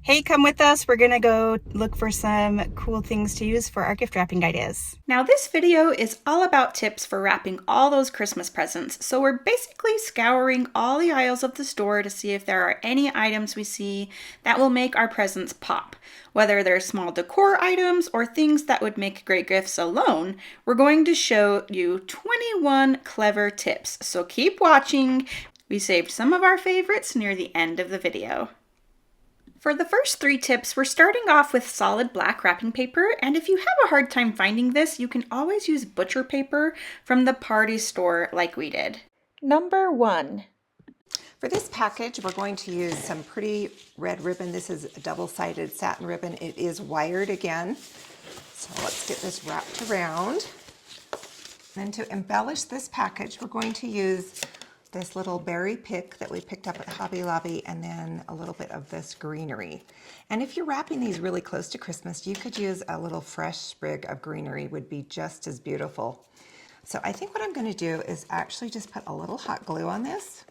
Hey, come with us. We're gonna go look for some cool things to use for our gift wrapping ideas. Now this video is all about tips for wrapping all those Christmas presents. So we're basically scouring all the aisles of the store to see if there are any items we see that will make our presents pop. Whether they're small decor items or things that would make great gifts alone, we're going to show you 21 clever tips. So keep watching. We saved some of our favorites near the end of the video. For the first 3 tips, we're starting off with solid black wrapping paper, and if you have a hard time finding this, you can always use butcher paper from the party store like we did. Number 1. For this package, we're going to use some pretty red ribbon. This is a double-sided satin ribbon. It is wired again. So let's get this wrapped around. And to embellish this package, we're going to use this little berry pick that we picked up at Hobby Lobby, and then a little bit of this greenery. And if you're wrapping these really close to Christmas, you could use a little fresh sprig of greenery, would be just as beautiful. So I think what I'm going to do is actually just put a little hot glue on this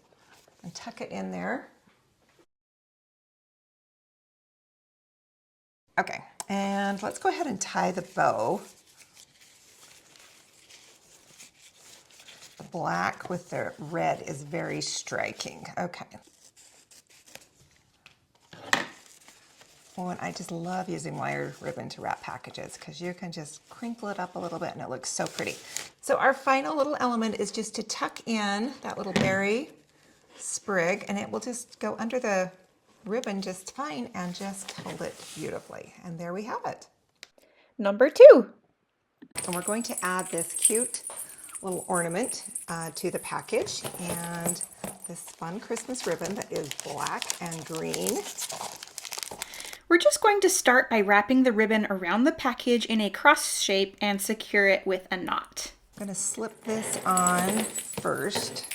and tuck it in there. Okay, and let's go ahead and tie the bow. The black with the red is very striking. Okay. Oh, and I just love using wire ribbon to wrap packages because you can just crinkle it up a little bit and it looks so pretty. So our final little element is just to tuck in that little berry sprig, and it will just go under the ribbon just fine and just hold it beautifully. And there we have it. Number 2. And we're going to add this cute little ornament to the package, and this fun Christmas ribbon that is black and green. We're just going to start by wrapping the ribbon around the package in a cross shape and secure it with a knot. I'm going to slip this on first.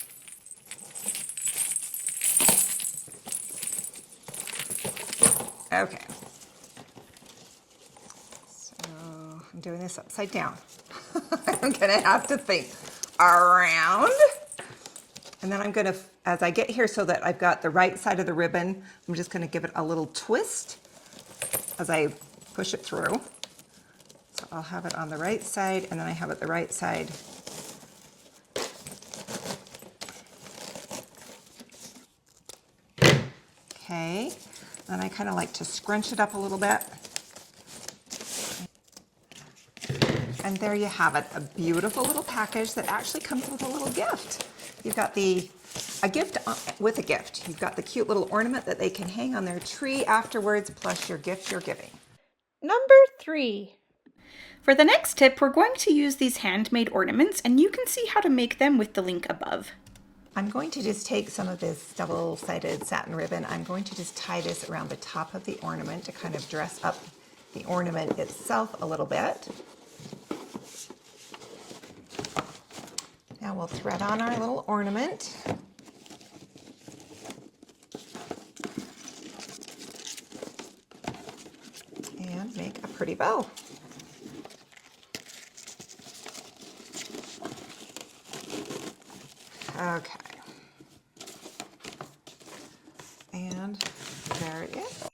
Okay. So I'm doing this upside down. I'm going to have to think around. And then I'm going to, as I get here so that I've got the right side of the ribbon, I'm just going to give it a little twist as I push it through. So I'll have it on the right side, and then I have it the right side. Okay, then I kind of like to scrunch it up a little bit. And there you have it, a beautiful little package that actually comes with a little gift. You've got a gift with a gift. You've got the cute little ornament that they can hang on their tree afterwards, plus your gift you're giving. Number 3. For the next tip, we're going to use these handmade ornaments, and you can see how to make them with the link above. I'm going to just take some of this double-sided satin ribbon. I'm going to just tie this around the top of the ornament to kind of dress up the ornament itself a little bit. Now we'll thread on our little ornament. And make a pretty bow. Okay. And there it is.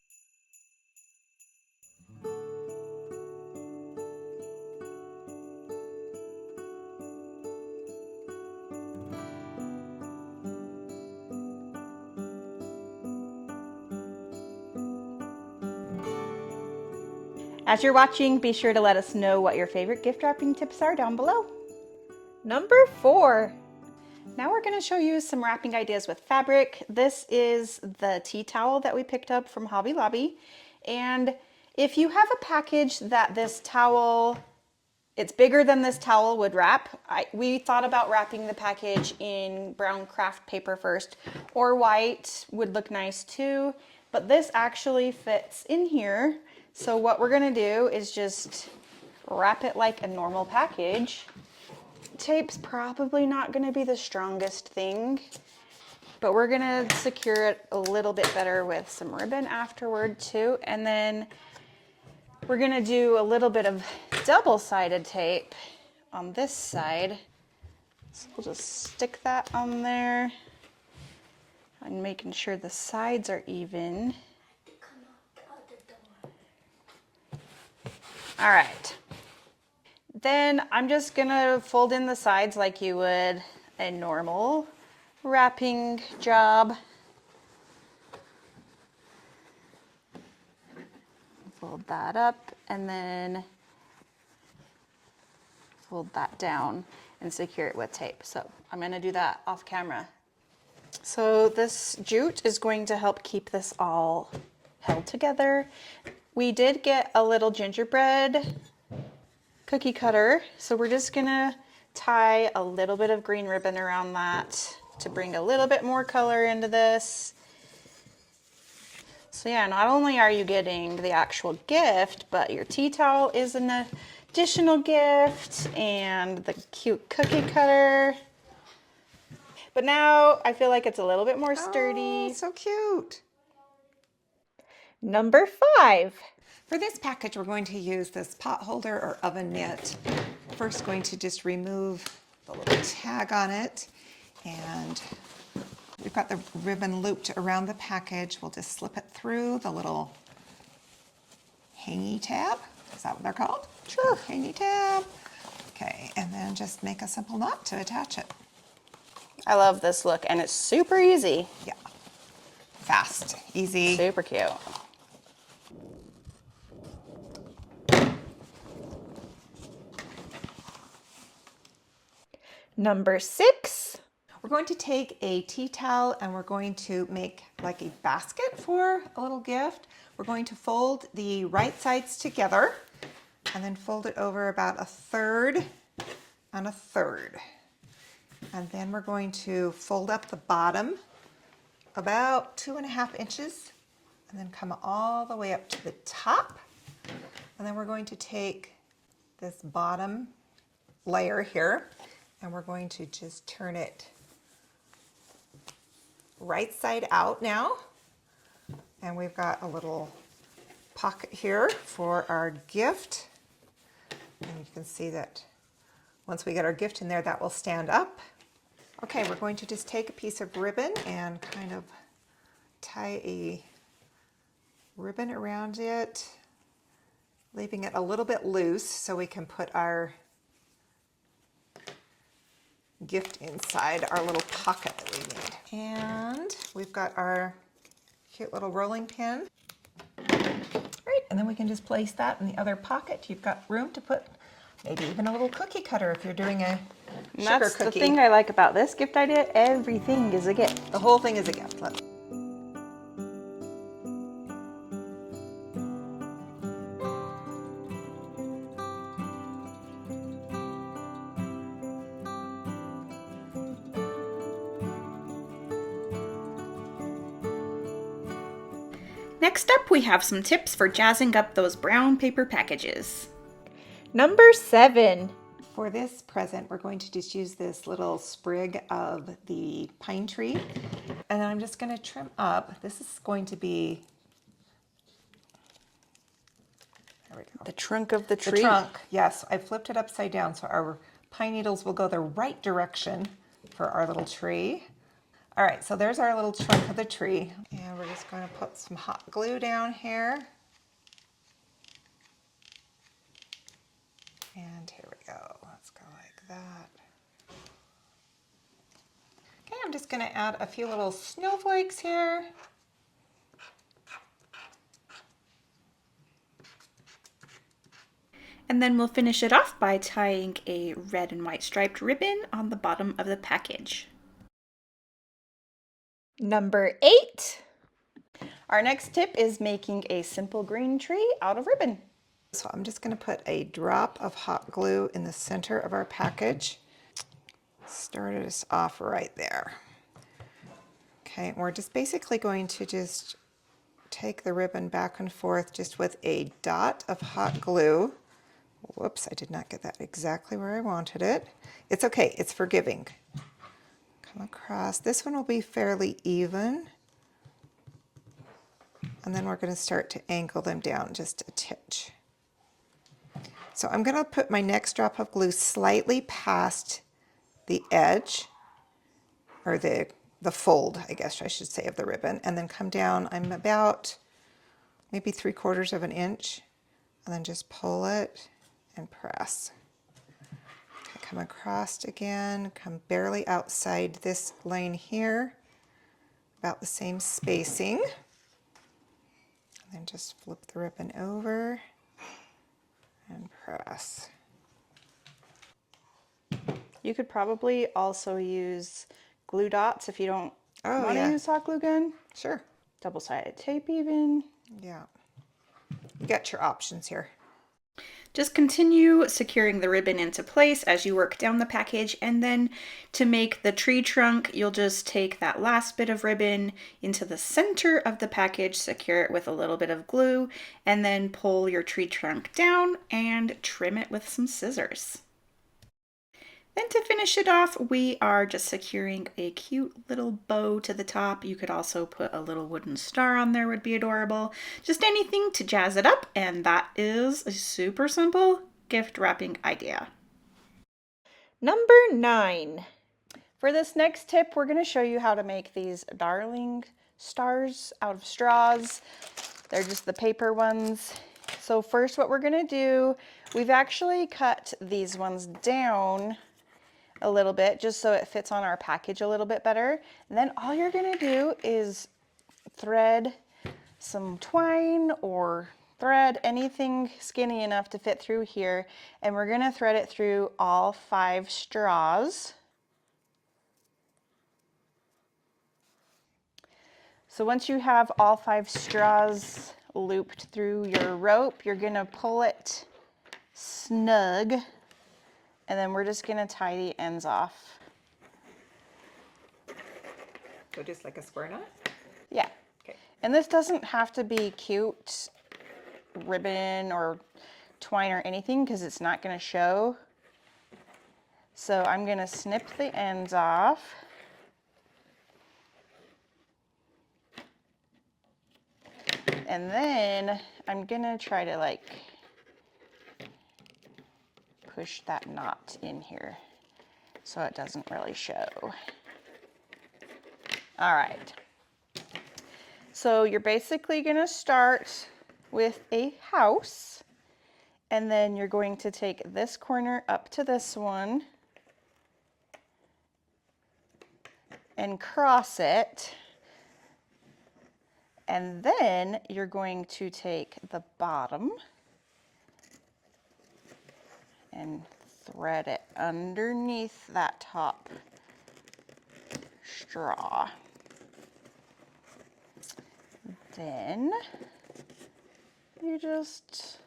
As you're watching, be sure to let us know what your favorite gift wrapping tips are down below. Number 4. Now we're going to show you some wrapping ideas with fabric. This is the tea towel that we picked up from Hobby Lobby. And if you have a package that this towel, it's bigger than this towel would wrap, we thought about wrapping the package in brown craft paper first, or white would look nice too, but this actually fits in here. So what we're going to do is just wrap it like a normal package. Tape's probably not going to be the strongest thing, but we're going to secure it a little bit better with some ribbon afterward too. And then we're going to do a little bit of double-sided tape on this side. So we'll just stick that on there and making sure the sides are even. All right. Then I'm just gonna fold in the sides like you would a normal wrapping job. Fold that up and then fold that down and secure it with tape. So I'm gonna do that off camera. So this jute is going to help keep this all held together. We did get a little gingerbread cookie cutter, so we're just gonna tie a little bit of green ribbon around that to bring a little bit more color into this. So yeah, not only are you getting the actual gift, but your tea towel is an additional gift and the cute cookie cutter. But now I feel like it's a little bit more sturdy. Oh, so cute. Number 5. For this package, we're going to use this pot holder or oven mitt. First, going to just remove the little tag on it, and we've got the ribbon looped around the package. We'll just slip it through the little hangy tab. Is that what they're called? Sure. Hangy tab. Okay, and then just make a simple knot to attach it. I love this look, and it's super easy. Yeah, fast, easy. Super cute. Number 6. We're going to take a tea towel and we're going to make like a basket for a little gift. We're going to fold the right sides together and then fold it over about 1/3 and 1/3. And then we're going to fold up the bottom about 2.5 inches and then come all the way up to the top. And then we're going to take this bottom layer here and we're going to just turn it right side out now. And we've got a little pocket here for our gift. And you can see that once we get our gift in there, that will stand up. Okay, we're going to just take a piece of ribbon and kind of tie a ribbon around it, leaving it a little bit loose so we can put our gift inside our little pocket that we made. And we've got our cute little rolling pin. Right, and then we can just place that in the other pocket. You've got room to put maybe even a little cookie cutter if you're doing a sugar That's cookie. the thing I like about this gift idea. Everything is a gift. The whole thing is a gift. Look. Next up, we have some tips for jazzing up those brown paper packages. Number 7. For this present, we're going to just use this little sprig of the pine tree. And then I'm just going to trim up. This is going to be, there we go. The trunk of the tree. The trunk, yes. I flipped it upside down so our pine needles will go the right direction for our little tree. All right, so there's our little trunk of the tree. And we're just going to put some hot glue down here. And here we go. Let's go like that. Okay, I'm just going to add a few little snowflakes here. And then we'll finish it off by tying a red and white striped ribbon on the bottom of the package. Number 8. Our next tip is making a simple green tree out of ribbon. So I'm just going to put a drop of hot glue in the center of our package. Start us off right there. Okay, we're just basically going to just take the ribbon back and forth just with a dot of hot glue. Whoops, I did not get that exactly where I wanted it. It's okay, it's forgiving. Come across. This one will be fairly even. And then we're going to start to angle them down just a titch. So I'm going to put my next drop of glue slightly past the edge, or the fold, I guess I should say, of the ribbon, and then come down. I'm about maybe 3/4 of an inch and then just pull it and press. Okay, come across again, come barely outside this line here, about the same spacing. And then just flip the ribbon over and press. You could probably also use glue dots if you don't want to Yeah. use hot glue gun. Sure. Double-sided tape even. Yeah. You got your options here. Just continue securing the ribbon into place as you work down the package, and then to make the tree trunk, you'll just take that last bit of ribbon into the center of the package, secure it with a little bit of glue, and then pull your tree trunk down and trim it with some scissors. Then to finish it off, we are just securing a cute little bow to the top. You could also put a little wooden star on there, would be adorable. Just anything to jazz it up, and that is a super simple gift wrapping idea. Number 9. For this next tip, we're going to show you how to make these darling stars out of straws. They're just the paper ones. So first what we're going to do, we've actually cut these ones down a little bit just so it fits on our package a little bit better. And then all you're going to do is thread some twine or thread anything skinny enough to fit through here, and we're going to thread it through all 5 straws. So once you have all 5 straws looped through your rope, you're going to pull it snug, and then we're just going to tie the ends off. So just like a square knot? Yeah. Okay. And this doesn't have to be cute ribbon or twine or anything because it's not going to show. So I'm going to snip the ends off. And then I'm going to try to like push that knot in here so it doesn't really show. All right. So you're basically going to start with a house, and then you're going to take this corner up to this one and cross it, and then you're going to take the bottom and thread it underneath that top straw. Then you just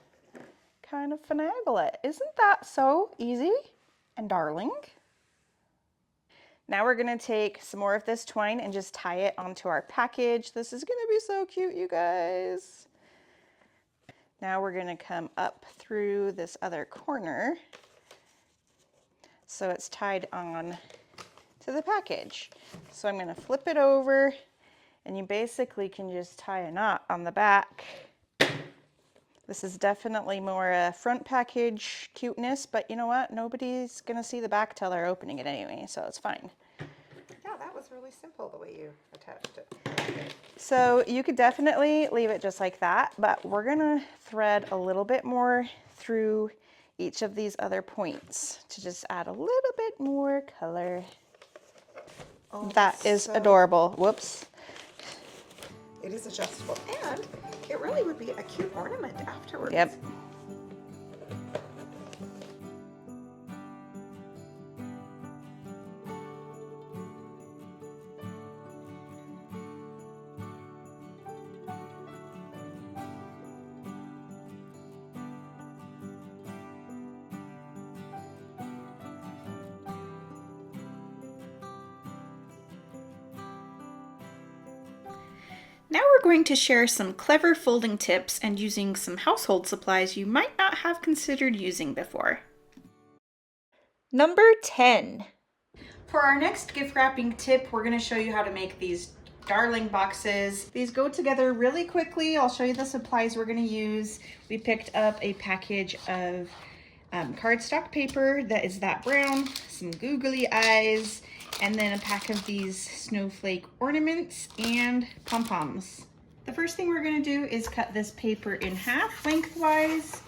kind of finagle it. Isn't that so easy and darling? Now we're going to take some more of this twine and just tie it onto our package. This is going to be so cute, you guys. Now we're going to come up through this other corner so it's tied on to the package. So I'm going to flip it over, and you basically can just tie a knot on the back. This is definitely more a front package cuteness, but you know what? Nobody's going to see the back till they're opening it anyway, so it's fine. Yeah, that was really simple the way you attached it. So you could definitely leave it just like that, but we're going to thread a little bit more through each of these other points to just add a little bit more color. Oh, That is so adorable. Whoops. It is adjustable, and it really would be a cute ornament afterwards. Yep. Now we're going to share some clever folding tips and using some household supplies you might not have considered using before. Number 10. For our next gift wrapping tip, we're going to show you how to make these darling boxes. These go together really quickly. I'll show you the supplies we're going to use. We picked up a package of cardstock paper that is that brown, some googly eyes, and then a pack of these snowflake ornaments and pom-poms. The first thing we're going to do is cut this paper in half lengthwise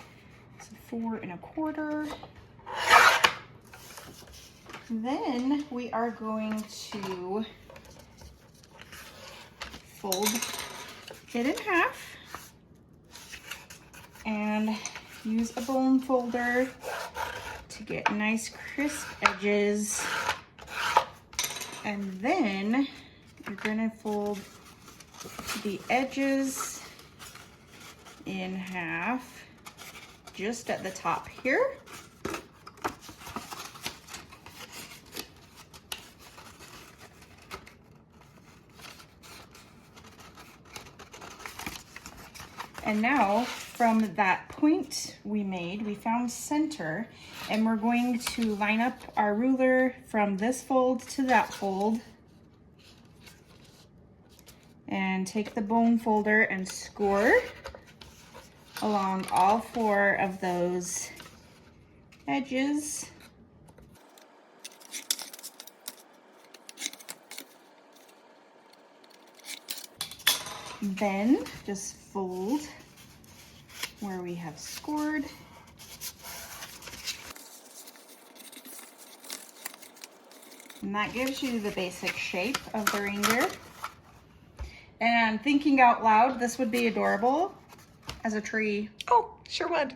4 1/4. Then we are going to fold it in half and use a bone folder to get nice crisp edges. And then you're gonna fold the edges in half just at the top here. And now from that point we made, we found center, and we're going to line up our ruler from this fold to that fold and take the bone folder and score along all 4 of those edges. Then just fold where we have scored. And that gives you the basic shape of the reindeer. And thinking out loud, this would be adorable as a tree. Oh, sure would.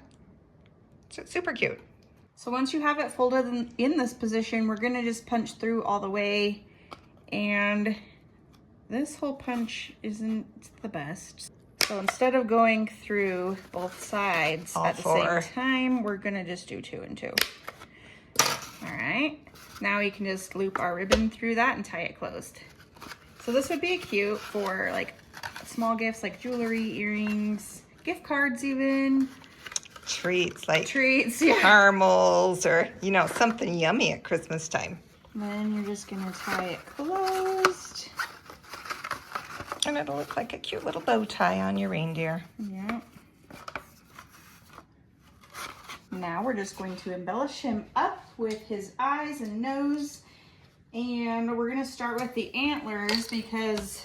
It's super cute. So once you have it folded in this position, we're gonna just punch through all the way. And this whole punch isn't the best. So instead of going through both sides at the same time, we're gonna just do 2 and 2. All right, now we can just loop our ribbon through that and tie it closed. So this would be cute for like small gifts like jewelry, earrings, gift cards even. Treats, like Yeah. caramels or, you know, something yummy at Christmas time. Then you're just gonna tie it closed. And it'll look like a cute little bow tie on your reindeer. Yeah. Now we're just going to embellish him up with his eyes and nose. And we're gonna start with the antlers because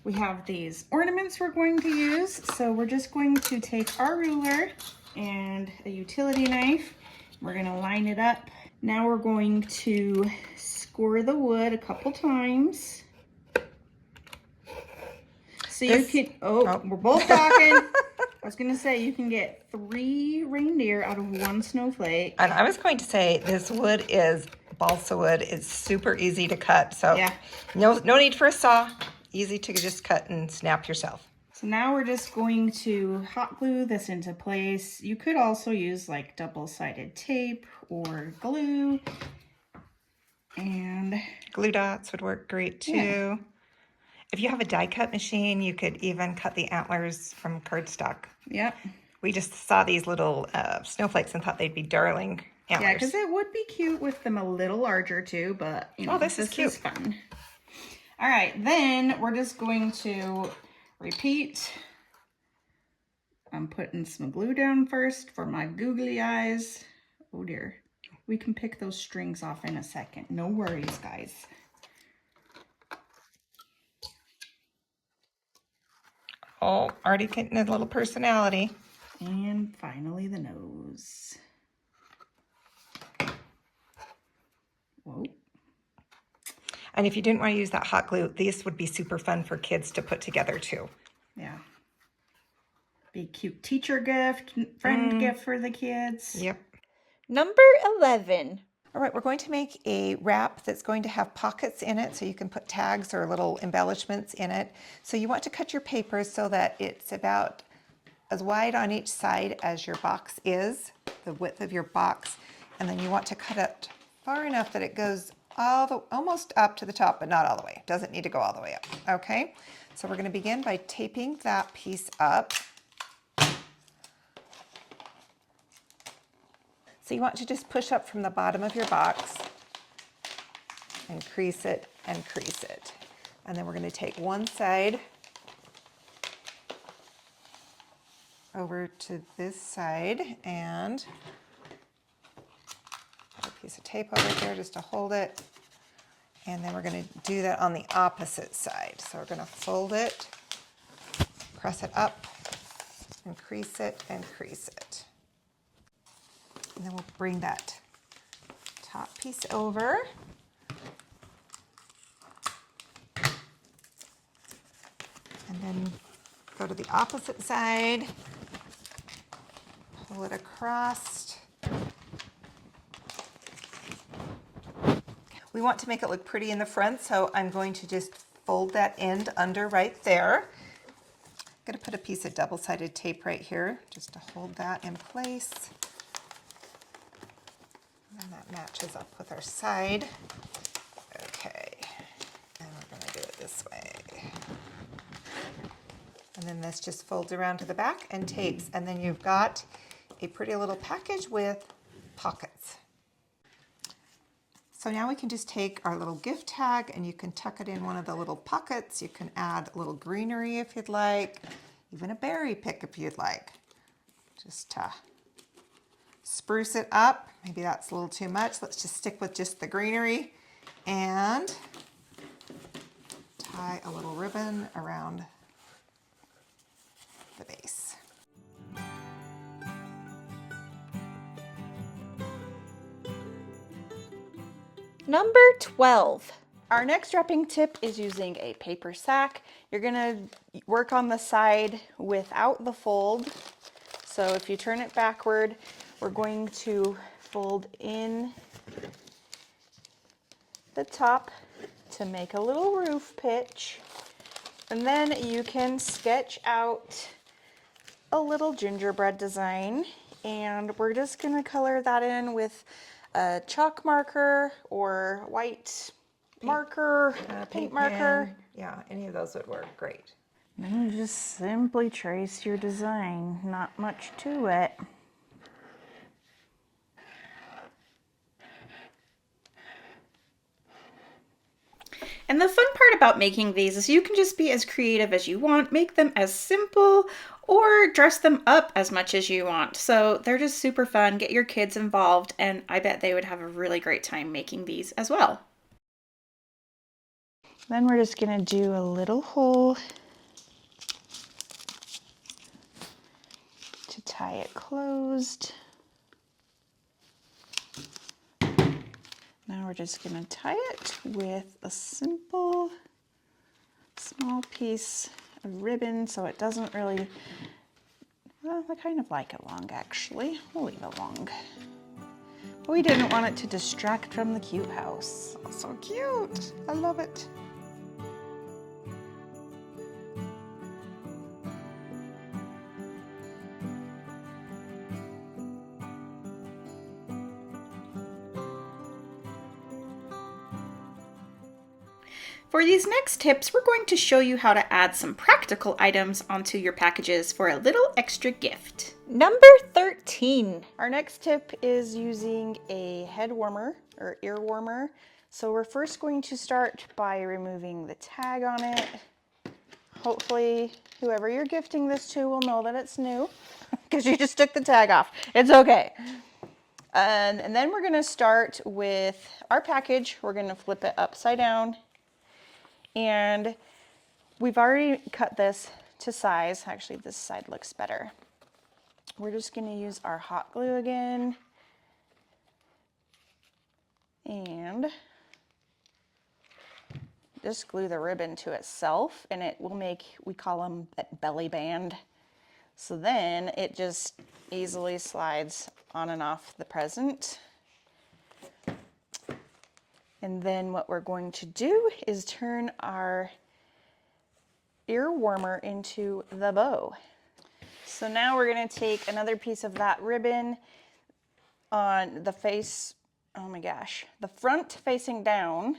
we have these ornaments we're going to use. So we're just going to take our ruler and a utility knife. We're gonna line it up. Now we're going to score the wood a couple times. So you can, we're both talking. I was gonna say you can get 3 reindeer out of 1 snowflake. And I was going to say this wood is balsa wood. It's super easy to cut. So yeah, no need for a saw. Easy to just cut and snap yourself. So now we're just going to hot glue this into place. You could also use like double-sided tape or glue. And glue dots would work great too. Yeah. If you have a die cut machine, you could even cut the antlers from cardstock. Yep. We just saw these little snowflakes and thought they'd be darling antlers. Yeah, because it would be cute with them a little larger too, but you know, this is cute. Is fun. All right, then we're just going to repeat. I'm putting some glue down first for my googly eyes. Oh dear. We can pick those strings off in a second. No worries, guys. Oh, already getting a little personality. And finally the nose. Whoa. And if you didn't want to use that hot glue, these would be super fun for kids to put together too. Yeah. Be a cute teacher gift, friend gift for the kids. Yep. Number 11. All right, we're going to make a wrap that's going to have pockets in it so you can put tags or little embellishments in it. So you want to cut your paper so that it's about as wide on each side as your box is, the width of your box. And then you want to cut it far enough that it goes almost up to the top, but not all the way. It doesn't need to go all the way up, okay? So we're gonna begin by taping that piece up. So you want to just push up from the bottom of your box and crease it and crease it. And then we're going to take one side over to this side and put a piece of tape over there just to hold it. And then we're going to do that on the opposite side. So we're going to fold it, press it up, and crease it and crease it. And then we'll bring that top piece over. And then go to the opposite side, pull it across. We want to make it look pretty in the front, so I'm going to just fold that end under right there. I'm going to put a piece of double-sided tape right here just to hold that in place. And that matches up with our side. Okay, and we're going to do it this way. And then this just folds around to the back and tapes, and then you've got a pretty little package with pockets. So now we can just take our little gift tag and you can tuck it in one of the little pockets. You can add a little greenery if you'd like, even a berry pick if you'd like. Just to spruce it up. Maybe that's a little too much. Let's just stick with just the greenery and tie a little ribbon around the base. Number 12. Our next wrapping tip is using a paper sack. You're gonna work on the side without the fold. So if you turn it backward, we're going to fold in the top to make a little roof pitch. And then you can sketch out a little gingerbread design. And we're just gonna color that in with a chalk marker or white marker, paint marker. Pen. Yeah, any of those would work great. And you just simply trace your design, not much to it. And the fun part about making these is you can just be as creative as you want, make them as simple, or dress them up as much as you want. So they're just super fun. Get your kids involved, and I bet they would have a really great time making these as well. Then we're just gonna do a little hole to tie it closed. Now we're just gonna tie it with a simple small piece of ribbon so it doesn't really, well, I kind of like it long actually. We'll leave it long. But we didn't want it to distract from the cute house. Oh, so cute. I love it. For these next tips, we're going to show you how to add some practical items onto your packages for a little extra gift. Number 13. Our next tip is using a head warmer or ear warmer. So we're first going to start by removing the tag on it. Hopefully whoever you're gifting this to will know that it's new because you just took the tag off. It's okay. And then we're gonna start with our package. We're gonna flip it upside down. And we've already cut this to size. Actually, this side looks better. We're just going to use our hot glue again. And just glue the ribbon to itself, and it will make, we call them belly band. So then it just easily slides on and off the present. And then what we're going to do is turn our ear warmer into the bow. So now we're going to take another piece of that ribbon on the face, oh my gosh, the front facing down,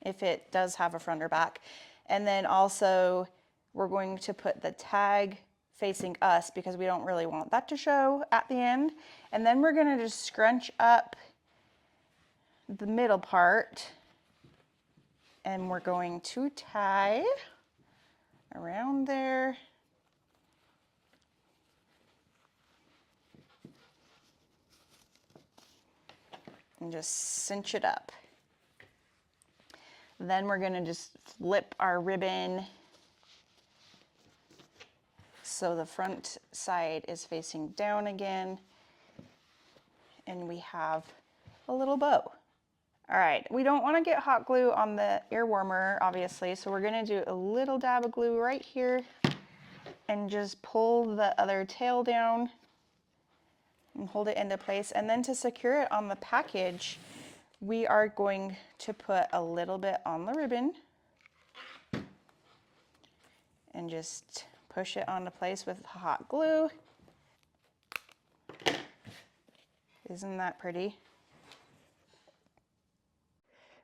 if it does have a front or back. And then also we're going to put the tag facing us because we don't really want that to show at the end. And then we're going to just scrunch up the middle part, and we're going to tie around there. And just cinch it up. Then we're going to just flip our ribbon so the front side is facing down again. and we have a little bow. All right, we don't want to get hot glue on the ear warmer, obviously, so we're going to do a little dab of glue right here and just pull the other tail down and hold it into place. And then to secure it on the package, we are going to put a little bit on the ribbon and just push it onto place with hot glue. Isn't that pretty?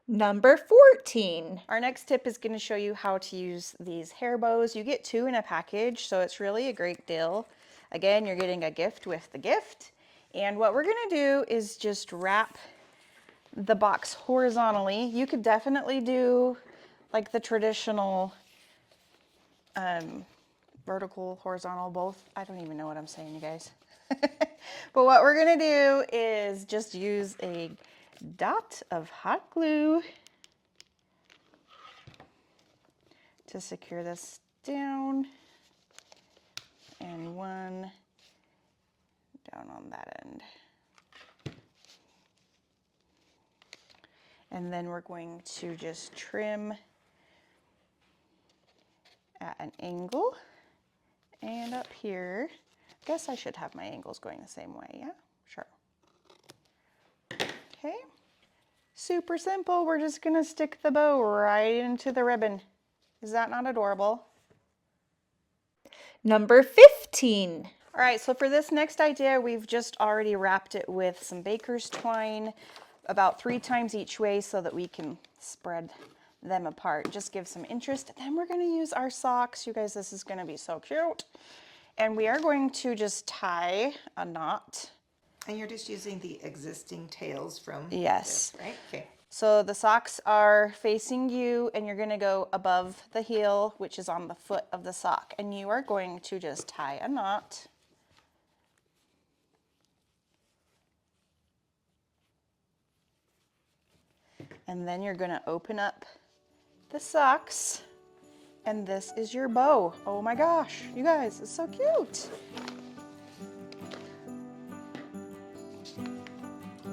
Number 14. Our next tip is going to show you how to use these hair bows. You get 2 in a package, so it's really a great deal. Again, you're getting a gift with the gift. And what we're going to do is just wrap the box horizontally. You could definitely do like the traditional vertical, horizontal, both. I don't even know what I'm saying, you guys. But what we're going to do is just use a dot of hot glue to secure this down, and one down on that end. And then we're going to just trim at an angle and up here. I guess I should have my angles going the same way, yeah? Sure. Okay, super simple. We're just gonna stick the bow right into the ribbon. Is that not adorable? Number 15. All right, so for this next idea, we've just already wrapped it with some baker's twine about 3 times each way so that we can spread them apart. Just give some interest. Then we're gonna use our socks. You guys, this is gonna be so cute. And we are going to just tie a knot. And you're just using the existing tails from Yes. this, right? Okay. So the socks are facing you and you're gonna go above the heel, which is on the foot of the sock. And you are going to just tie a knot. And then you're gonna open up the socks. And this is your bow. Oh my gosh, you guys, it's so cute. It's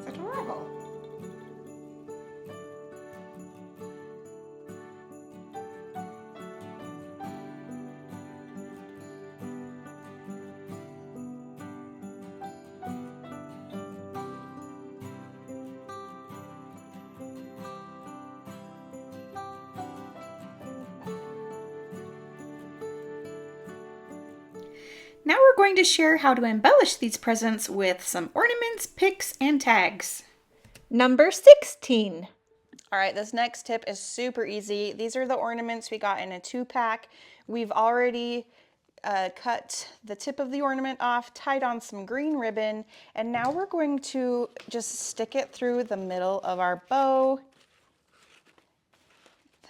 adorable. Now we're going to share how to embellish these presents with some ornaments, picks, and tags. Number 16. All right, this next tip is super easy. These are the ornaments we got in a 2-pack. We've already cut the tip of the ornament off, tied on some green ribbon, and now we're going to just stick it through the middle of our bow.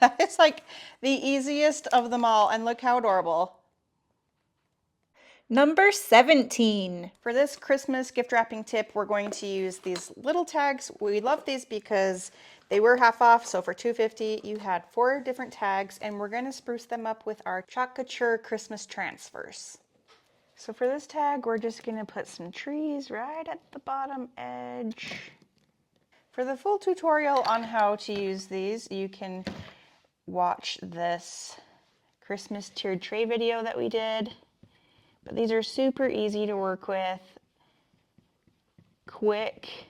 That is like the easiest of them all, and look how adorable. Number 17. For this Christmas gift wrapping tip, we're going to use these little tags. We love these because they were half off, so for $2.50 you had 4 different tags, and we're going to spruce them up with our Chalk Couture Christmas transfers. So for this tag, we're just going to put some trees right at the bottom edge. For the full tutorial on how to use these, you can watch this Christmas tiered tray video that we did. But these are super easy to work with, quick.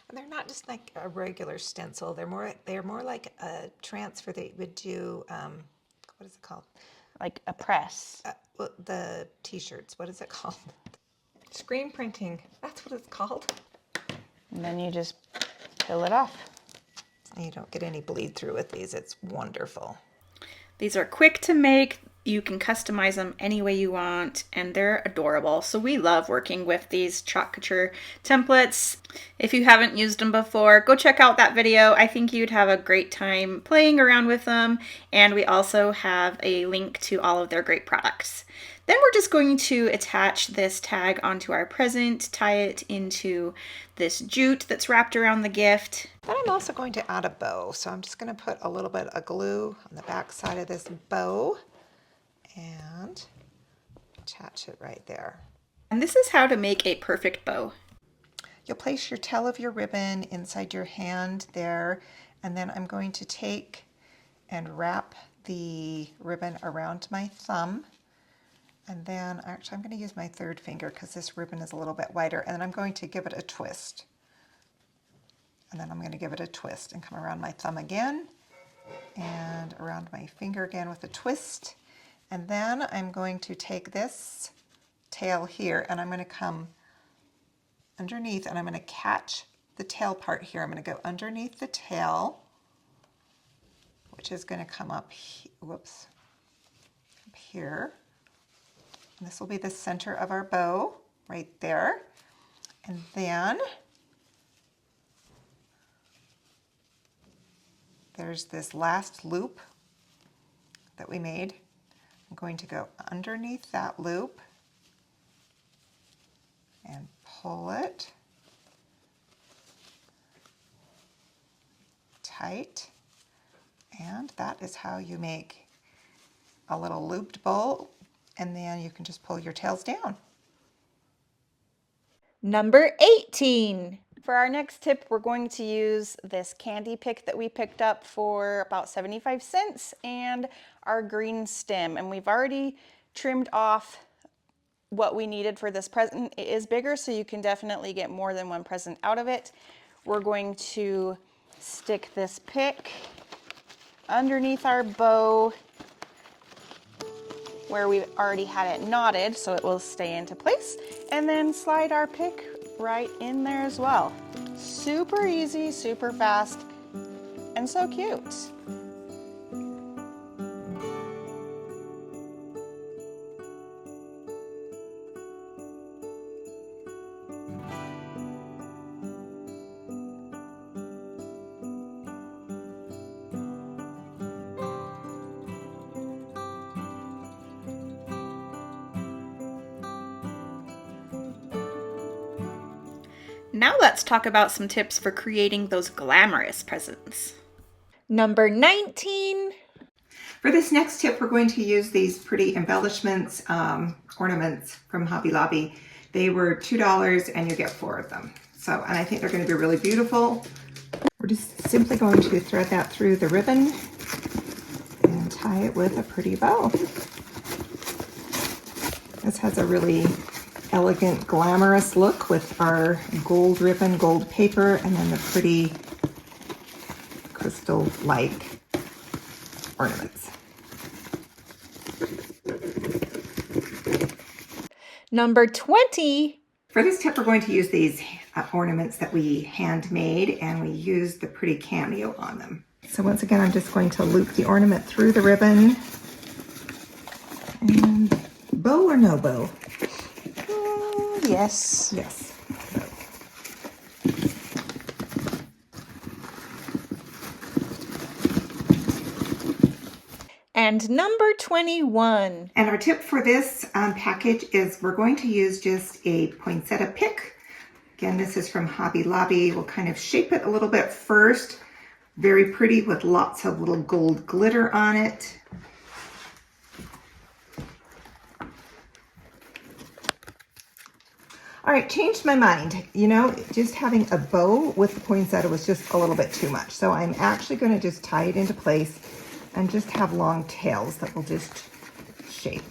And they're not just like a regular stencil. They're more like a transfer that you would do. What is it called? Like a press. Well, the T-shirts. What is it called? Screen printing. That's what it's called. And then you just peel it off. And you don't get any bleed through with these. It's wonderful. These are quick to make. You can customize them any way you want, and they're adorable. So we love working with these Chalk Couture templates. If you haven't used them before, go check out that video. I think you'd have a great time playing around with them. And we also have a link to all of their great products. Then we're just going to attach this tag onto our present, tie it into this jute that's wrapped around the gift. Then I'm also going to add a bow. So I'm just going to put a little bit of glue on the back side of this bow and attach it right there. And this is how to make a perfect bow. you'll place your tail of your ribbon inside your hand there, and then I'm going to take and wrap the ribbon around my thumb. And then actually I'm going to use my third finger because this ribbon is a little bit wider, and then I'm going to give it a twist. And then I'm going to give it a twist and come around my thumb again and around my finger again with a twist. And then I'm going to take this tail here and I'm going to come underneath and I'm going to catch the tail part here. I'm going to go underneath the tail, which is going to come up, up here. And this will be the center of our bow right there. And then there's this last loop that we made. I'm going to go underneath that loop and pull it tight. And that is how you make a little looped bow, and then you can just pull your tails down. Number 18. For our next tip, we're going to use this candy pick that we picked up for about 75 cents and our green stem. And we've already trimmed off what we needed for this present. It is bigger, so you can definitely get more than one present out of it. We're going to stick this pick underneath our bow where we already had it knotted so it will stay into place, and then slide our pick right in there as well. Super easy, super fast, and so cute. Now let's talk about some tips for creating those glamorous presents. Number 19. For this next tip, we're going to use these pretty embellishments, ornaments from Hobby Lobby. They were $2 and you get 4 of them. So, and I think they're going to be really beautiful. We're just simply going to thread that through the ribbon and tie it with a pretty bow. This has a really elegant, glamorous look with our gold ribbon, gold paper, and then the pretty crystal-like ornaments. Number 20. For this tip, we're going to use these ornaments that we handmade, and we used the pretty cameo on them. So once again, I'm just going to loop the ornament through the ribbon. And bow or no bow? Yes. Yes. And number 21. And our tip for this package is we're going to use just a Poinsetta Pick. Again, this is from Hobby Lobby. We'll kind of shape it a little bit first. Very pretty with lots of little gold glitter on it. All right, changed my mind. You know, just having a bow with the poinsettia was just a little bit too much. So I'm actually going to just tie it into place and just have long tails that will just shape.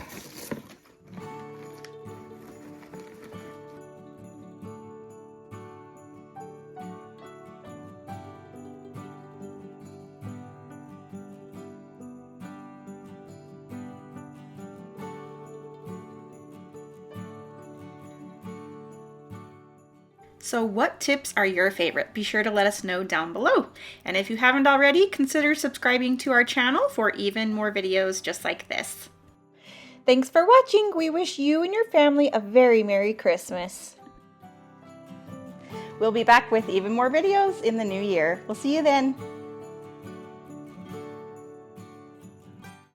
So what tips are your favorite? Be sure to let us know down below. And if you haven't already, consider subscribing to our channel for even more videos just like this. Thanks for watching. We wish you and your family a very Merry Christmas. We'll be back with even more videos in the new year. We'll see you then.